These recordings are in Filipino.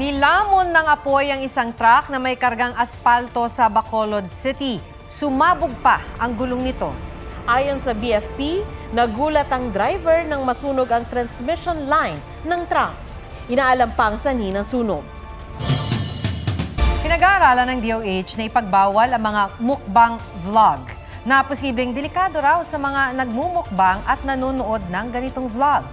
Nilamon ng apoy ang isang truck na may kargang aspalto sa Bacolod City. Sumabog pa ang gulong nito. Ayon sa BFP, nagulat ang driver nang masunog ang transmission line ng truck. Inaalam pa ang sanhi ng sunog. Pinag-aaralan ng DOH na ipagbawal ang mga mukbang vlog na posibleng delikado raw sa mga nagmumukbang at nanonood ng ganitong vlog.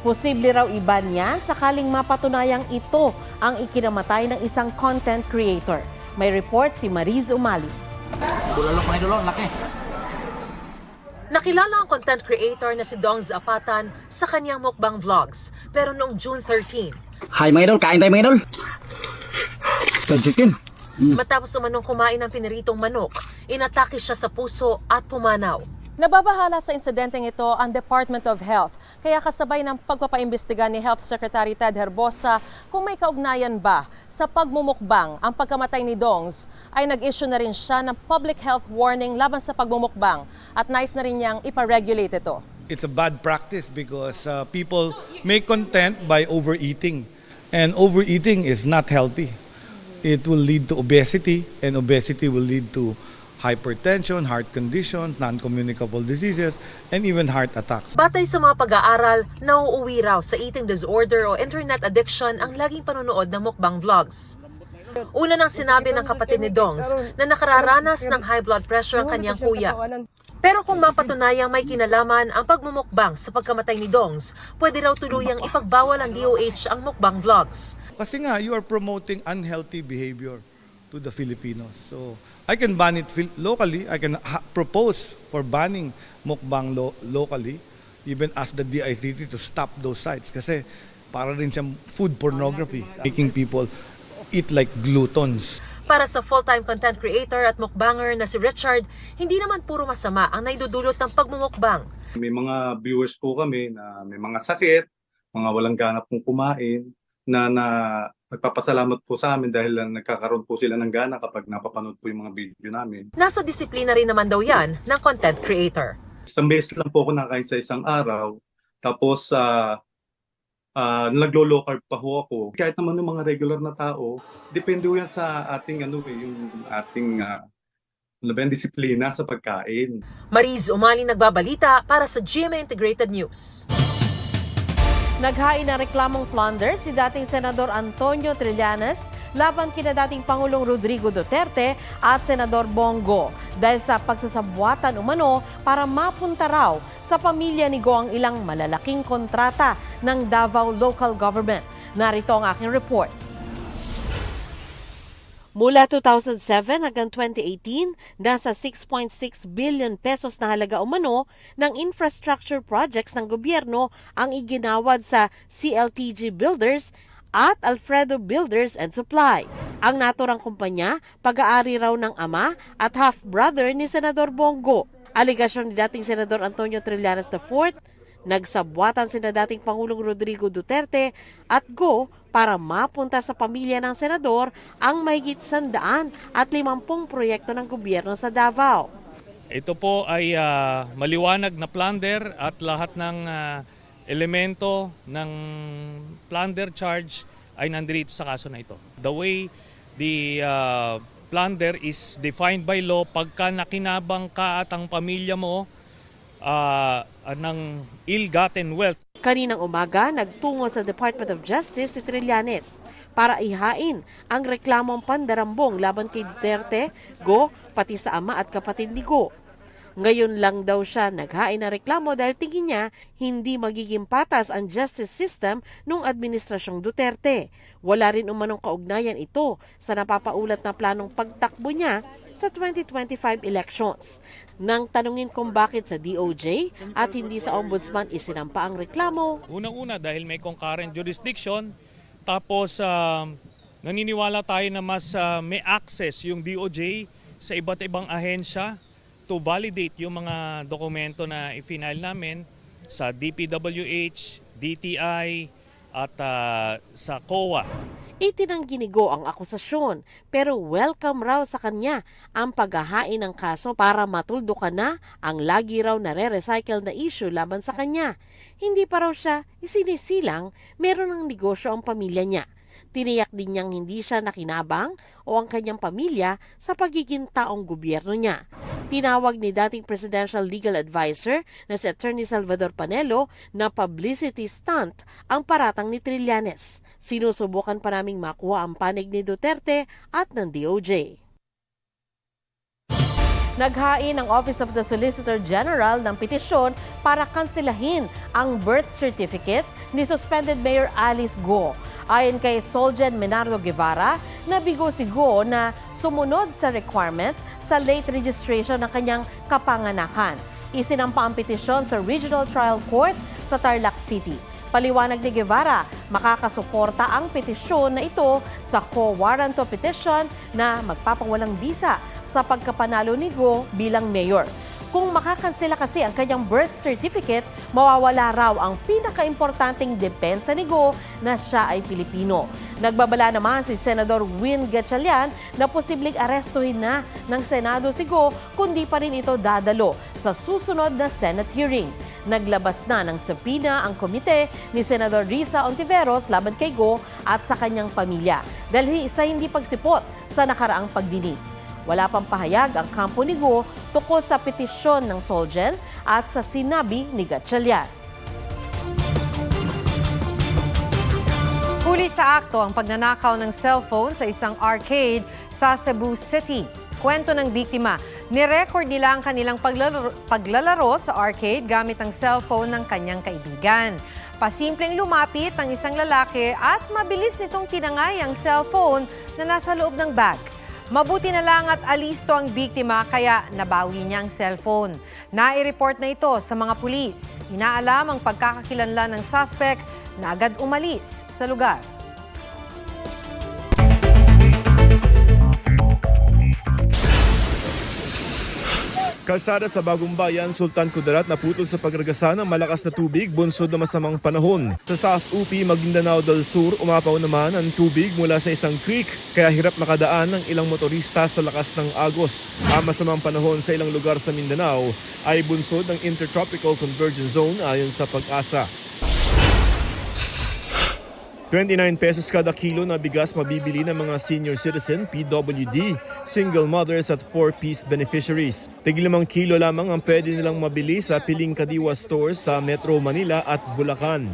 Posible raw iban yan sakaling mapatunayang ito ang ikinamatay ng isang content creator. May report si Mariz Umali. Bulalok mga idolo, laki. Nakilala ang content creator na si Dong Zapatan sa kanyang mukbang vlogs. Pero noong June 13, Hi mga idol, kain tayo mga idol. Chicken. matapos umanong kumain ng piniritong manok, inatake siya sa puso at pumanaw. Nababahala sa insidenteng ito ang Department of Health. Kaya kasabay ng pagpapaimbestiga ni Health Secretary Ted Herbosa kung may kaugnayan ba sa pagmumukbang ang pagkamatay ni Dongs, ay nag-issue na rin siya ng public health warning laban sa pagmumukbang at nais na rin niyang iparegulate ito. It's a bad practice because people make content by overeating, and overeating is not healthy. It will lead to obesity, and obesity will lead to hypertension, heart conditions, non-communicable diseases, and even heart attacks. Batay sa mga pag-aaral, nauuwi raw sa eating disorder o internet addiction ang laging panonood ng mukbang vlogs. Una nang sinabi ng kapatid ni Dongs na nakararanas ng high blood pressure ang kanyang kuya. Pero kung mapatunayang may kinalaman ang pagmumukbang sa pagkamatay ni Dongs, pwede raw tuluyang ipagbawal ang DOH ang mukbang vlogs. Kasi nga, you are promoting unhealthy behavior to the Filipinos. So, I can ban it locally. I can propose for banning mukbang locally, even ask the DICT to stop those sites kasi para rin siyang food pornography, making people eat like gluttons. Para sa full-time content creator at mukbanger na si Richard, hindi naman puro masama ang naidudulot ng pagmumukbang. May mga viewers po kami na may mga sakit, mga walang ganap pong kumain, na nagpapasalamat po sa amin dahil nagkakaroon po sila ng gana kapag napapanood po yung mga video namin. Nasa disiplina rin naman daw yan ng content creator. Isang beses lang po ako nakain sa isang araw, tapos naglo-low carb pa ho ako. Kahit naman yung mga regular na tao, depende ho yan sa ating yung ating disiplina sa pagkain. Mariz Umali nagbabalita para sa GMA Integrated News. Naghain ng reklamong plunder si dating Senador Antonio Trillanes laban kina dating Pangulong Rodrigo Duterte at Senador Bongo dahil sa pagsasabwatan umano para mapunta raw sa pamilya ni Go ang ilang malalaking kontrata ng Davao Local Government. Narito ang aking report. Mula 2007 hanggang 2018, nasa 6.6 billion pesos na halaga umano ng infrastructure projects ng gobyerno ang iginawad sa CLTG Builders at Alfredo Builders and Supply. Ang naturang kumpanya, pag-aari raw ng ama at half-brother ni Senador Bongo. Aligasyon ni dating Senador Antonio Trillanes IV, nagsabwatan sina dating Pangulong Rodrigo Duterte at Go para mapunta sa pamilya ng senador ang mahigit 150 proyekto ng gobyerno sa Davao. Ito po ay maliwanag na plunder at lahat ng elemento ng plunder charge ay nandito sa kaso na ito. The way the plunder is defined by law, pagka nakinabang ka at ang pamilya mo ng ill-gotten wealth. Kaninang umaga, nagtungo sa Department of Justice si Trillanes para ihain ang reklamong pandarambong laban kay Duterte, Go, pati sa ama at kapatid ni Go. Ngayon lang daw siya naghain ng reklamo dahil tingin niya hindi magiging patas ang justice system nung administrasyong Duterte. Wala rin umanong kaugnayan ito sa napapaulat na planong pagtakbo niya sa 2025 elections. Nang tanungin kung bakit sa DOJ at hindi sa ombudsman isinampa ang reklamo. Unang-una dahil may concurrent jurisdiction, tapos naniniwala tayo na mas may access yung DOJ sa iba't ibang ahensya to validate yung mga dokumento na i-file namin sa DPWH, DTI at sa COA. Itinanggi ni Go ang akusasyon pero welcome raw sa kanya ang paghahain ng kaso para matuldukan na ang lagi raw nare-recycle na issue laban sa kanya. Hindi pa raw siya isinisilang, meron ng negosyo ang pamilya niya. Tiniyak din niyang hindi siya nakinabang o ang kanyang pamilya sa pagiging taong gobyerno niya. Tinawag ni dating Presidential Legal Advisor na si Attorney Salvador Panelo na publicity stunt ang paratang ni Trillanes. Sinusubukan pa naming makuha ang panig ni Duterte at ng DOJ. Naghain ang Office of the Solicitor General ng petisyon para kanselahin ang birth certificate ni suspended Mayor Alice Go. Ayon kay Solgen Menardo Guevara, nabigo si Go na sumunod sa requirement sa late registration ng kanyang kapanganakan. Isinampa ang petisyon sa Regional Trial Court sa Tarlac City. Paliwanag ni Guevara, makakasuporta ang petisyon na ito sa quo warranto petition na magpapawalang bisa sa pagkapanalo ni Go bilang mayor. Kung makakansela kasi ang kanyang birth certificate, mawawala raw ang pinakaimportanteng depensa ni Go na siya ay Pilipino. Nagbabala naman si Senador Win Gatchalian na posibleng arestuhin na ng Senado si Go kundi pa rin ito dadalo sa susunod na Senate hearing. Naglabas na ng subpoena ang komite ni Senador Risa Ontiveros laban kay Go at sa kanyang pamilya dahil sa hindi pagsipot sa nakaraang pagdinig. Wala pang pahayag ang kampo ni Go tungkol sa petisyon ng Solgen at sa sinabi ni Gatchalian. Huli sa akto ang pagnanakaw ng cellphone sa isang arcade sa Cebu City. Kwento ng biktima, nirecord nila ang kanilang paglalaro sa arcade gamit ang cellphone ng kanyang kaibigan. Pasimpleng lumapit ang isang lalaki at mabilis nitong tinangay ang cellphone na nasa loob ng bag. Mabuti na lang at alisto ang biktima kaya nabawi niya ang cellphone. Nai-report na ito sa mga pulis. Inaalam ang pagkakakilanlan ng suspect na agad umalis sa lugar. Kalsada sa Bagong Bayan, Sultan Kudarat naputol sa pagragasa ng malakas na tubig bunsod na masamang panahon. Sa South UP, Maguindanao del Sur, umapaw naman ang tubig mula sa isang creek kaya hirap makadaan ng ilang motorista sa lakas ng agos. Ang masamang panahon sa ilang lugar sa Mindanao ay bunsod ng Intertropical Convergence Zone ayon sa Pag-asa. 29 pesos kada kilo na bigas mabibili ng mga senior citizen, PWD, single mothers at 4-piece beneficiaries. Tig 5 kilo lamang ang pwede nilang mabili sa Piling Kadiwa stores sa Metro Manila at Bulacan.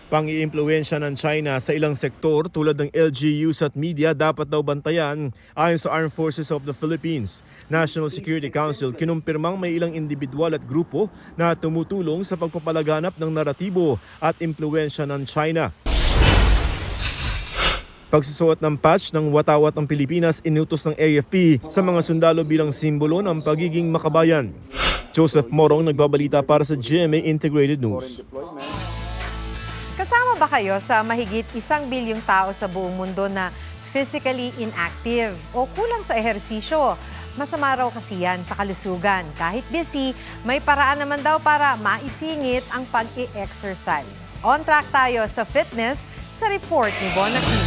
Pang-iimpluwensya ng China sa ilang sektor tulad ng LGUs at media dapat daw bantayan ayon sa Armed Forces of the Philippines. National Security Council kinumpirmang may ilang individual at grupo na tumutulong sa pagpapalaganap ng naratibo at impluwensya ng China. Pagsusuot ng patch ng watawat ng Pilipinas inutos ng AFP sa mga sundalo bilang simbolo ng pagiging makabayan. Joseph Morong nagbabalita para sa GMA Integrated News. Kasama ba kayo sa mahigit 1 bilyong tao sa buong mundo na physically inactive o kulang sa ehersisyo? Masama raw kasi yan sa kalusugan. Kahit busy, may paraan naman daw para maisingit ang pag-i-exercise. On track tayo sa fitness sa report ni Bonaki.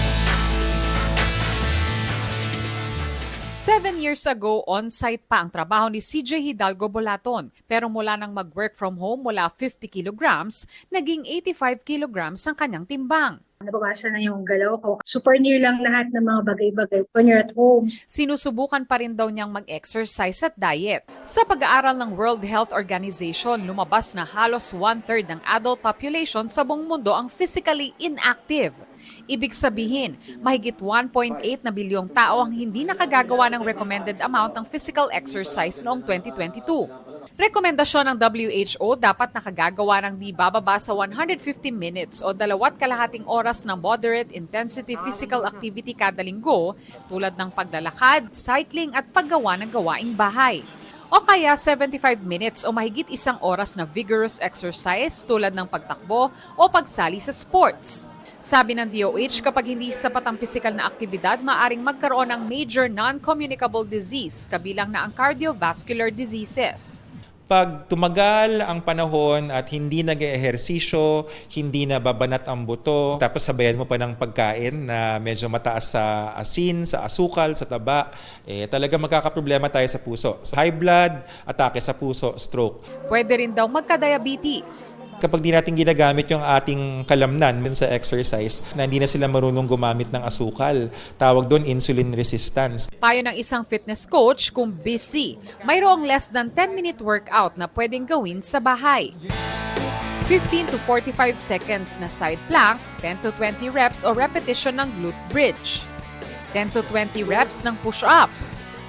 7 years ago, on-site pa ang trabaho ni CJ Hidalgo Bolaton. Pero mula nang mag-work from home mula 50 kilograms, naging 85 kilograms ang kanyang timbang. Nabawasan na yung galaw ko. Super near lang lahat ng mga bagay-bagay when you're at home. Sinusubukan pa rin daw niyang mag-exercise at diet. Sa pag-aaral ng World Health Organization, lumabas na halos 1/3 ng adult population sa buong mundo ang physically inactive. Ibig sabihin, mahigit 1.8 na bilyong tao ang hindi nakagagawa ng recommended amount ng physical exercise noong 2022. Rekomendasyon ng WHO dapat nakagagawa ng di bababa sa 150 minutes o 2.5 oras ng moderate intensity physical activity kada linggo tulad ng paglalakad, cycling at paggawa ng gawaing bahay. O kaya 75 minutes o mahigit 1 oras na vigorous exercise tulad ng pagtakbo o pagsali sa sports. Sabi ng DOH, kapag hindi sapat ang pisikal na aktibidad, maaring magkaroon ng major non-communicable disease, kabilang na ang cardiovascular diseases. Pag tumagal ang panahon at hindi nag-ehersisyo, hindi na babanat ang buto, tapos sabayan mo pa ng pagkain na medyo mataas sa asin, sa asukal, sa taba, talaga magkakaproblema tayo sa puso. So, high blood, atake sa puso, stroke. Pwede rin daw magka-diabetes. Kapag di natin ginagamit yung ating kalamnan sa exercise, na hindi na sila marunong gumamit ng asukal. Tawag doon insulin resistance. Payo ng isang fitness coach kung busy, mayroong less than 10-minute workout na pwedeng gawin sa bahay. 15 to 45 seconds na side plank, 10 to 20 reps o repetition ng glute bridge. 10 to 20 reps ng push-up,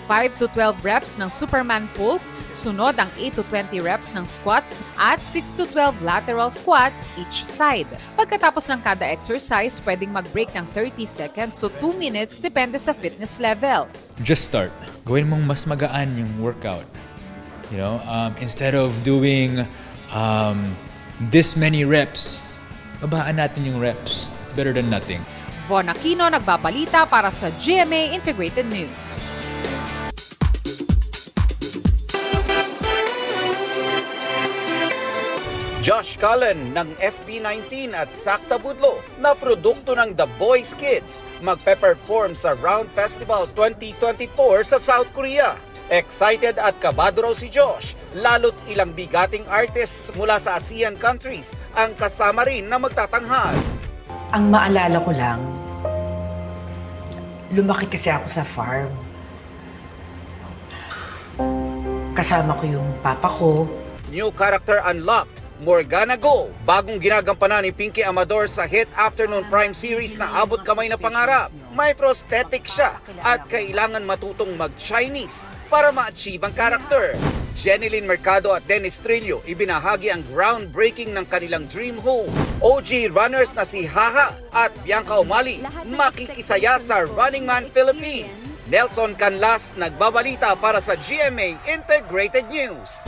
5 to 12 reps ng Superman pull, sunod ang 8 to 20 reps ng squats at 6 to 12 lateral squats each side. Pagkatapos ng kada exercise, pwedeng mag-break ng 30 seconds to 2 minutes depende sa fitness level. Just start. Gawin mong mas magaan yung workout. You know, instead of doing this many reps, babaan natin yung reps. It's better than nothing. Von Aquino nagbabalita para sa GMA Integrated News. Josh Cullen ng SB19 at Sakta Budlo na produkto ng The Boys Kids magpe-perform sa Round Festival 2024 sa South Korea. Excited at kabado raw si Josh, lalo't ilang bigating artists mula sa ASEAN countries ang kasama rin na magtatanghal. Ang maalala ko lang, lumaki kasi ako sa farm. Kasama ko yung papa ko. New character unlocked, Morgana Go, bagong ginagampanan ni Pinky Amador sa hit afternoon prime series na Abot Kamay na Pangarap. May prosthetic siya at kailangan matutong mag-Chinese para ma-achieve ang character. Jeneline Mercado at Dennis Trillo ibinahagi ang groundbreaking ng kanilang dream home. OG runners na si Haha at Bianca Umali makikisaya sa Running Man Philippines. Nelson Canlas nagbabalita para sa GMA Integrated News.